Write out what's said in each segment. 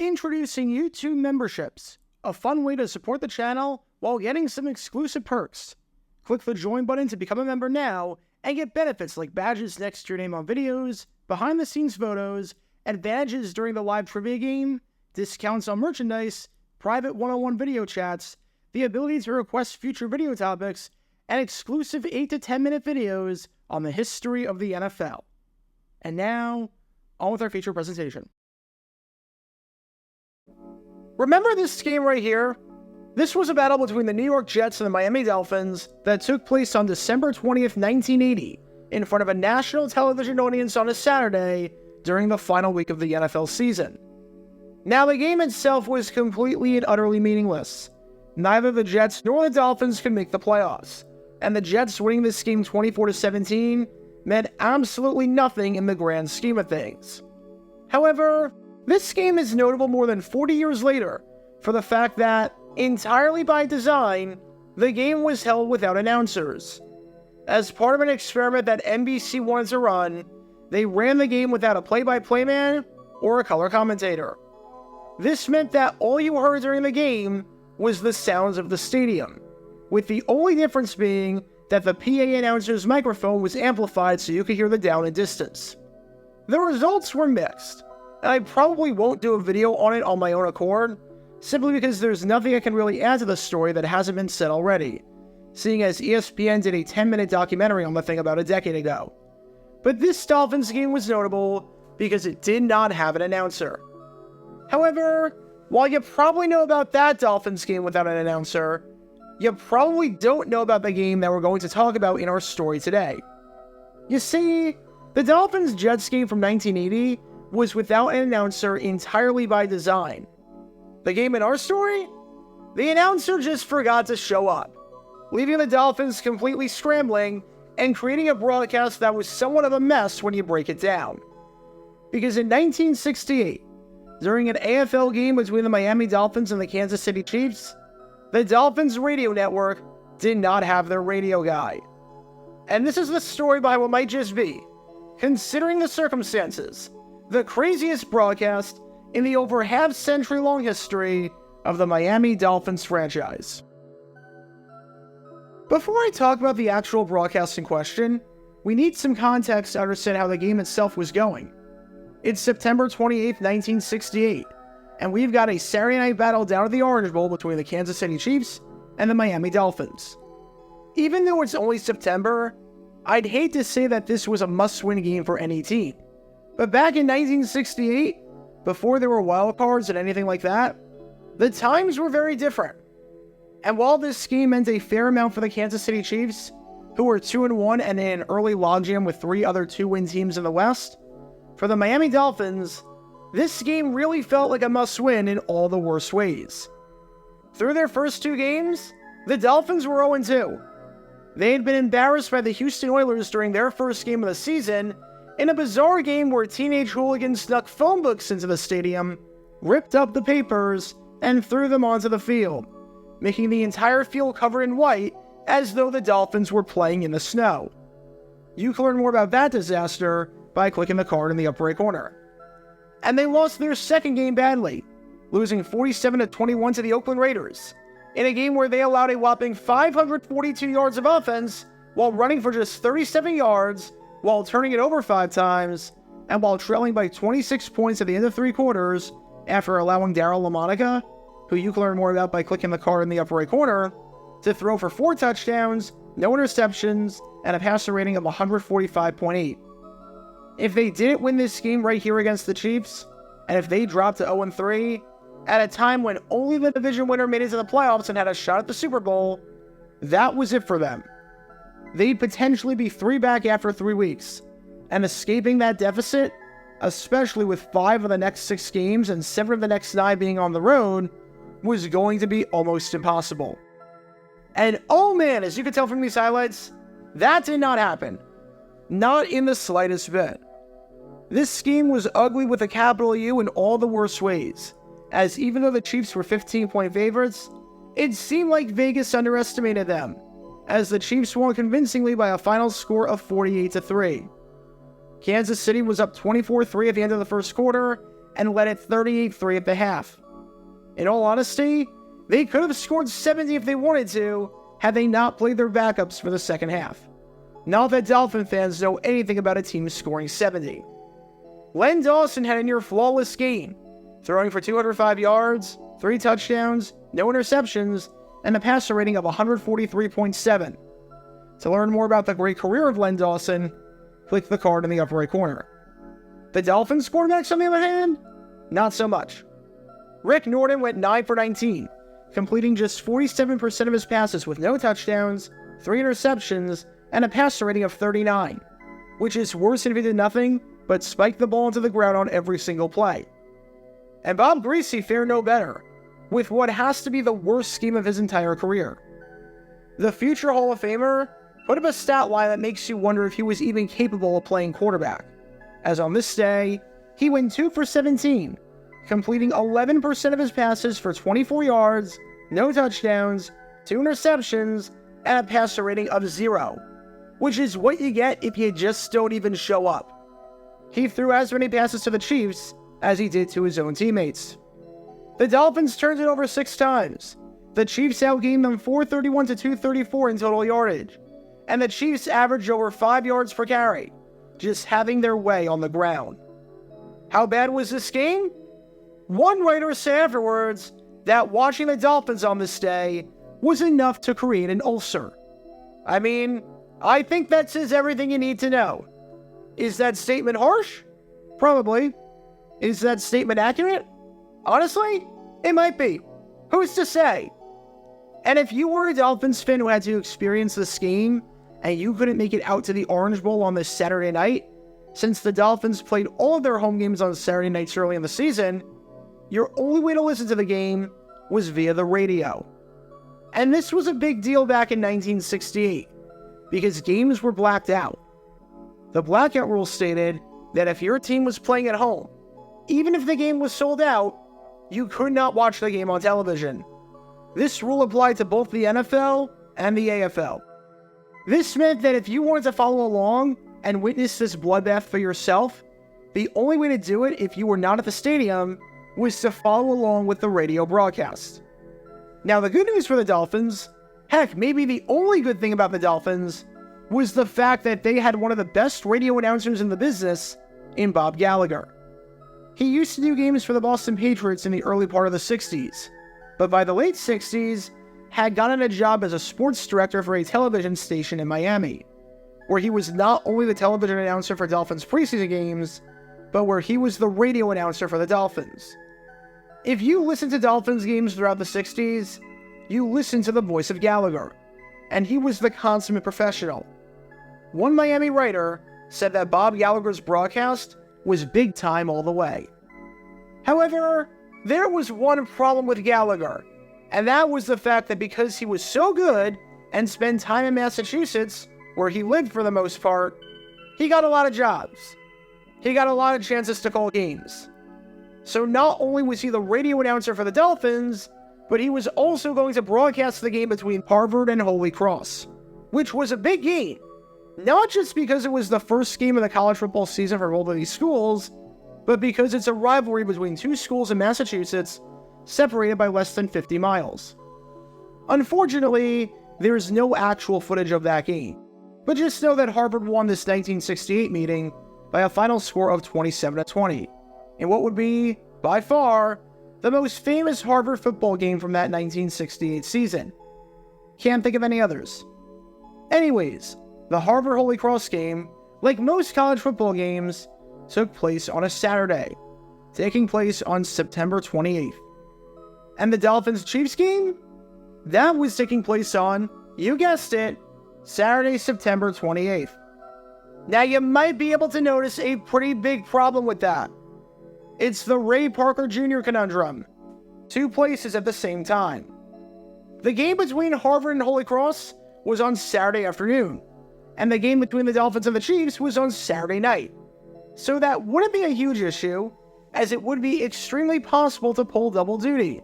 Introducing YouTube memberships, a fun way to support the channel while getting some exclusive perks. Click the join button to become a member now and get benefits like badges next to your name on videos, behind-the-scenes photos, advantages during the live trivia game, discounts on merchandise, private one-on-one video chats, the ability to request future video topics, and exclusive 8 to 10 minute videos on the history of the NFL. And now, on with our feature presentation. Remember this game right here? This was a battle between the New York Jets and the Miami Dolphins that took place on December 20th, 1980, in front of a national television audience on a Saturday during the final week of the NFL season. Now, the game itself was completely and utterly meaningless. Neither the Jets nor the Dolphins could make the playoffs, and the Jets winning this game 24-17 meant absolutely nothing in the grand scheme of things. However, this game is notable more than 40 years later for the fact that, entirely by design, the game was held without announcers. As part of an experiment that NBC wanted to run, they ran the game without a play-by-play man or a color commentator. This meant that all you heard during the game was the sounds of the stadium, with the only difference being that the PA announcer's microphone was amplified so you could hear the down and distance. The results were mixed, and I probably won't do a video on it on my own accord, simply because there's nothing I can really add to the story that hasn't been said already, seeing as ESPN did a 10-minute documentary on the thing about a decade ago. But this Dolphins game was notable because it did not have an announcer. However, while you probably know about that Dolphins game without an announcer, you probably don't know about the game that we're going to talk about in our story today. You see, the Dolphins-Jets game from 1980 was without an announcer entirely by design. The game in our story? The announcer just forgot to show up, leaving the Dolphins completely scrambling and creating a broadcast that was somewhat of a mess when you break it down. Because in 1968, during an AFL game between the Miami Dolphins and the Kansas City Chiefs, the Dolphins radio network did not have their radio guy. And this is the story behind what might just be, considering the circumstances, the craziest broadcast in the over half-century-long history of the Miami Dolphins franchise. Before I talk about the actual broadcast in question, we need some context to understand how the game itself was going. It's September 28th, 1968, and we've got a Saturday night battle down at the Orange Bowl between the Kansas City Chiefs and the Miami Dolphins. Even though it's only September, I'd hate to say that this was a must-win game for any team. But back in 1968, before there were wildcards and anything like that, the times were very different. And while this game meant a fair amount for the Kansas City Chiefs, who were 2-1 and in an early logjam with 3 other 2-win teams in the West, for the Miami Dolphins, this game really felt like a must-win in all the worst ways. Through their first 2 games, the Dolphins were 0-2. They had been embarrassed by the Houston Oilers during their first game of the season, in a bizarre game where teenage hooligans snuck phone books into the stadium, ripped up the papers, and threw them onto the field, making the entire field covered in white as though the Dolphins were playing in the snow. You can learn more about that disaster by clicking the card in the upper right corner. And they lost their second game badly, losing 47-21 to the Oakland Raiders, in a game where they allowed a whopping 542 yards of offense while running for just 37 yards, while turning it over 5 times, and while trailing by 26 points at the end of 3 quarters after allowing Darryl LaMonica, who you can learn more about by clicking the card in the upper right corner, to throw for 4 touchdowns, no interceptions, and a passer rating of 145.8. If they didn't win this game right here against the Chiefs, and if they dropped to 0-3, at a time when only the division winner made it to the playoffs and had a shot at the Super Bowl, that was it for them. They'd potentially be 3 back after 3 weeks, and escaping that deficit, especially with 5 of the next 6 games and 7 of the next 9 being on the road, was going to be almost impossible. And oh man, as you can tell from these highlights, that did not happen. Not in the slightest bit. This scheme was ugly with a capital U in all the worst ways, as even though the Chiefs were 15-point favorites, it seemed like Vegas underestimated them, as the Chiefs won convincingly by a final score of 48-3. Kansas City was up 24-3 at the end of the first quarter, and led at 38-3 at the half. In all honesty, they could have scored 70 if they wanted to, had they not played their backups for the second half. Not that Dolphin fans know anything about a team scoring 70. Len Dawson had a near flawless game, throwing for 205 yards, 3 touchdowns, no interceptions, and a passer rating of 143.7. To learn more about the great career of Len Dawson, click the card in the upper right corner. The Dolphins quarterbacks, on the other hand, not so much. Rick Norton went 9 for 19, completing just 47% of his passes with no touchdowns, 3 interceptions, and a passer rating of 39, which is worse than if he did nothing but spike the ball into the ground on every single play. And Bob Greasy fared no better, with what has to be the worst scheme of his entire career. The future Hall of Famer put up a stat line that makes you wonder if he was even capable of playing quarterback, as on this day, he went 2 for 17, completing 11% of his passes for 24 yards, no touchdowns, 2 interceptions, and a passer rating of 0, which is what you get if you just don't even show up. He threw as many passes to the Chiefs as he did to his own teammates. The Dolphins turned it over 6 times. The Chiefs outgained them 431 to 234 in total yardage, and the Chiefs averaged over 5 yards per carry, just having their way on the ground. How bad was this game? One writer said afterwards that watching the Dolphins on this day was enough to create an ulcer. I mean, I think that says everything you need to know. Is that statement harsh? Probably. Is that statement accurate? Honestly, it might be. Who's to say? And if you were a Dolphins fan who had to experience this game, and you couldn't make it out to the Orange Bowl on this Saturday night, since the Dolphins played all of their home games on Saturday nights early in the season, your only way to listen to the game was via the radio. And this was a big deal back in 1968, because games were blacked out. The blackout rule stated that if your team was playing at home, even if the game was sold out, you could not watch the game on television. This rule applied to both the NFL and the AFL. This meant that if you wanted to follow along and witness this bloodbath for yourself, the only way to do it if you were not at the stadium was to follow along with the radio broadcast. Now, the good news for the Dolphins, heck, maybe the only good thing about the Dolphins, was the fact that they had one of the best radio announcers in the business in Bob Gallagher. He used to do games for the Boston Patriots in the early part of the 60s, but by the late 60s, had gotten a job as a sports director for a television station in Miami, where he was not only the television announcer for Dolphins preseason games, but where he was the radio announcer for the Dolphins. If you listen to Dolphins games throughout the 60s, you listen to the voice of Gallagher, and he was the consummate professional. One Miami writer said that Bob Gallagher's broadcast was big time all the way. However, there was one problem with Gallagher, and that was the fact that because he was so good and spent time in Massachusetts, where he lived for the most part, he got a lot of jobs. He got a lot of chances to call games. So not only was he the radio announcer for the Dolphins, but he was also going to broadcast the game between Harvard and Holy Cross, which was a big game, not just because it was the first game of the college football season for both of these schools, but because it's a rivalry between two schools in Massachusetts separated by less than 50 miles. Unfortunately, there is no actual footage of that game, but just know that Harvard won this 1968 meeting by a final score of 27-20, in what would be, by far, the most famous Harvard football game from that 1968 season. Can't think of any others. Anyways, the Harvard Holy Cross game, like most college football games, took place on a Saturday, taking place on September 28th. And the Dolphins-Chiefs game? That was taking place on, you guessed it, Saturday, September 28th. Now you might be able to notice a pretty big problem with that. It's the Ray Parker Jr. conundrum. Two places at the same time. The game between Harvard and Holy Cross was on Saturday afternoon, and the game between the Dolphins and the Chiefs was on Saturday night. So that wouldn't be a huge issue, as it would be extremely possible to pull double duty.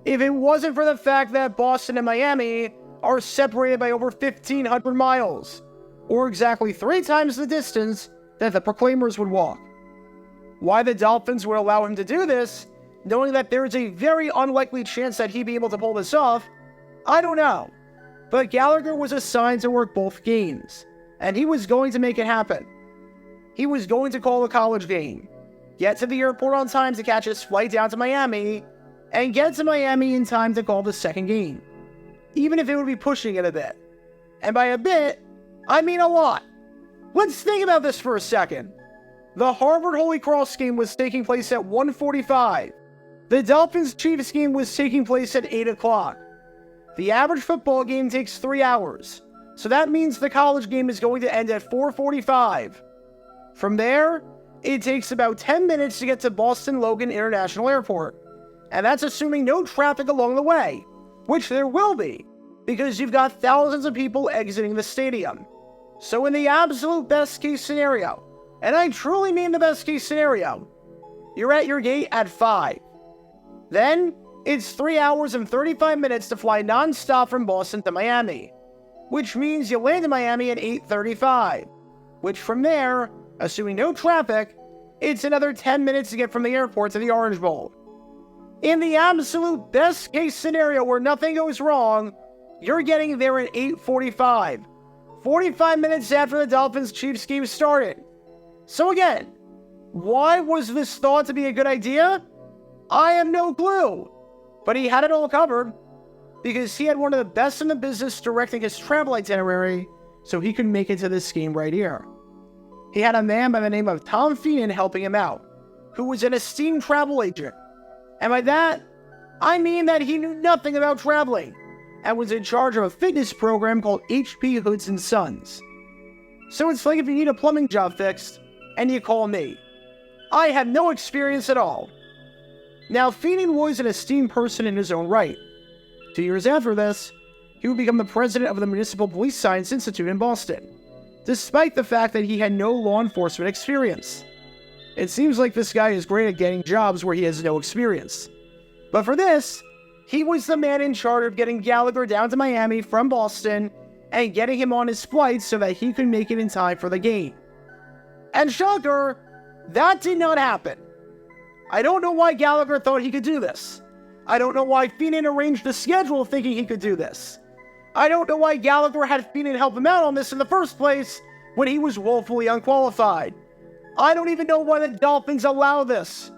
If it wasn't for the fact that Boston and Miami are separated by over 1,500 miles, or exactly 3 times the distance that the Proclaimers would walk. Why the Dolphins would allow him to do this, knowing that there is a very unlikely chance that he'd be able to pull this off, I don't know. But Gallagher was assigned to work both games, and he was going to make it happen. He was going to call the college game, get to the airport on time to catch his flight down to Miami, and get to Miami in time to call the second game, even if it would be pushing it a bit. And by a bit, I mean a lot. Let's think about this for a second. The Harvard Holy Cross game was taking place at 1:45. The Dolphins-Chiefs game was taking place at 8 o'clock. The average football game takes 3 hours, so that means the college game is going to end at 4:45. From there, it takes about 10 minutes to get to Boston Logan International Airport, and that's assuming no traffic along the way, which there will be, because you've got thousands of people exiting the stadium. So in the absolute best case scenario, and I truly mean the best case scenario, you're at your gate at 5. Then, it's 3 hours and 35 minutes to fly non-stop from Boston to Miami, which means you land in Miami at 8:35, which from there, assuming no traffic, it's another 10 minutes to get from the airport to the Orange Bowl. In the absolute best case scenario where nothing goes wrong, you're getting there at 8:45, 45 minutes after the Dolphins-Chiefs game started. So again, why was this thought to be a good idea? I have no clue. But he had it all covered, because he had one of the best in the business directing his travel itinerary, so he could make it to this game right here. He had a man by the name of Tom Feenan helping him out, who was an esteemed travel agent. And by that, I mean that he knew nothing about traveling, and was in charge of a fitness program called HP Hoods & Sons. So it's like if you need a plumbing job fixed, and you call me. I have no experience at all. Now, Feenan was an esteemed person in his own right. 2 years after this, he would become the president of the Municipal Police Science Institute in Boston, despite the fact that he had no law enforcement experience. It seems like this guy is great at getting jobs where he has no experience. But for this, he was the man in charge of getting Gallagher down to Miami from Boston and getting him on his flight so that he could make it in time for the game. And shocker, that did not happen. I don't know why Gallagher thought he could do this. I don't know why Feenan arranged the schedule thinking he could do this. I don't know why Gallagher had Feenan help him out on this in the first place when he was woefully unqualified. I don't even know why the Dolphins allow this.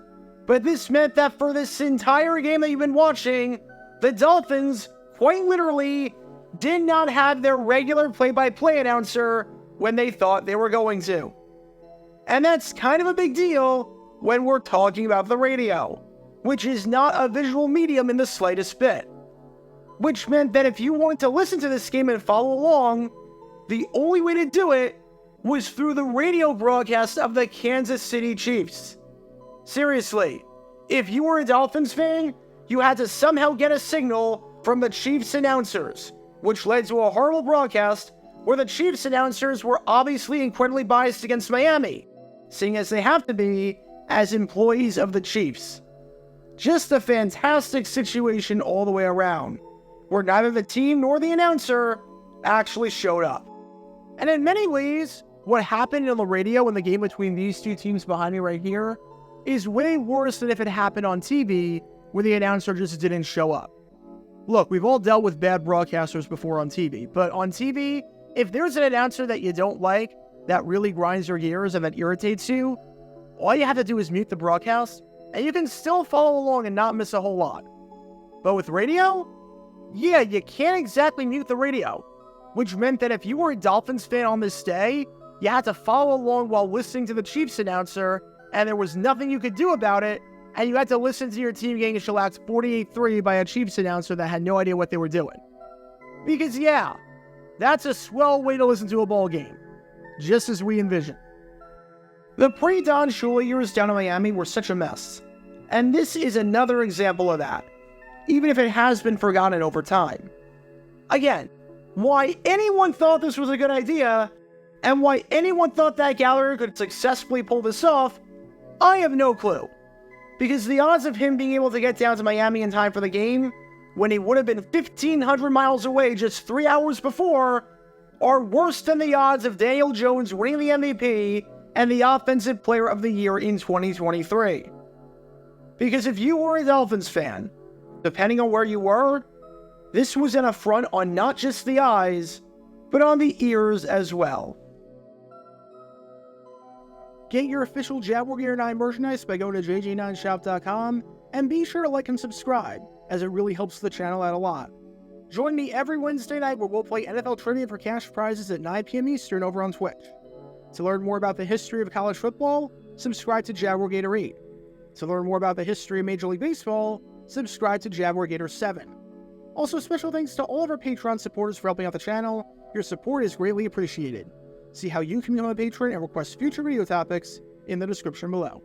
But this meant that for this entire game that you've been watching, the Dolphins, quite literally, did not have their regular play-by-play announcer when they thought they were going to. And that's kind of a big deal when we're talking about the radio, which is not a visual medium in the slightest bit. Which meant that if you wanted to listen to this game and follow along, the only way to do it was through the radio broadcast of the Kansas City Chiefs. Seriously, if you were a Dolphins fan, you had to somehow get a signal from the Chiefs announcers, which led to a horrible broadcast where the Chiefs announcers were obviously incredibly biased against Miami, seeing as they have to be as employees of the Chiefs. Just a fantastic situation all the way around, where neither the team nor the announcer actually showed up. And in many ways, what happened on the radio in the game between these two teams behind me right here is way worse than if it happened on TV, where the announcer just didn't show up. Look, we've all dealt with bad broadcasters before on TV, but on TV, if there's an announcer that you don't like, that really grinds your gears and that irritates you, all you have to do is mute the broadcast, and you can still follow along and not miss a whole lot. But with radio, yeah, you can't exactly mute the radio, which meant that if you were a Dolphins fan on this day, you had to follow along while listening to the Chiefs announcer, and there was nothing you could do about it, and you had to listen to your team getting shellacked 48-3 by a Chiefs announcer that had no idea what they were doing. Because yeah, that's a swell way to listen to a ball game, just as we envisioned. The pre-Don Shula years down in Miami were such a mess, and this is another example of that, even if it has been forgotten over time. Again, why anyone thought this was a good idea, and why anyone thought that Gallagher could successfully pull this off, I have no clue. Because the odds of him being able to get down to Miami in time for the game, when he would have been 1,500 miles away just 3 hours before, are worse than the odds of Daniel Jones winning the MVP and the Offensive Player of the Year in 2023. Because if you were a Dolphins fan, depending on where you were, this was an affront on not just the eyes, but on the ears as well. Get your official Jaguar Gear 9 merchandise by going to jj9shop.com, and be sure to like and subscribe, as it really helps the channel out a lot. Join me every Wednesday night where we'll play NFL Trivia for cash prizes at 9 p.m. Eastern over on Twitch. To learn more about the history of college football, subscribe to Jaguar Gator 8. To learn more about the history of Major League Baseball, subscribe to Jaguar Gator 7. Also, special thanks to all of our Patreon supporters for helping out the channel. Your support is greatly appreciated. See how you can become a patron and request future video topics in the description below.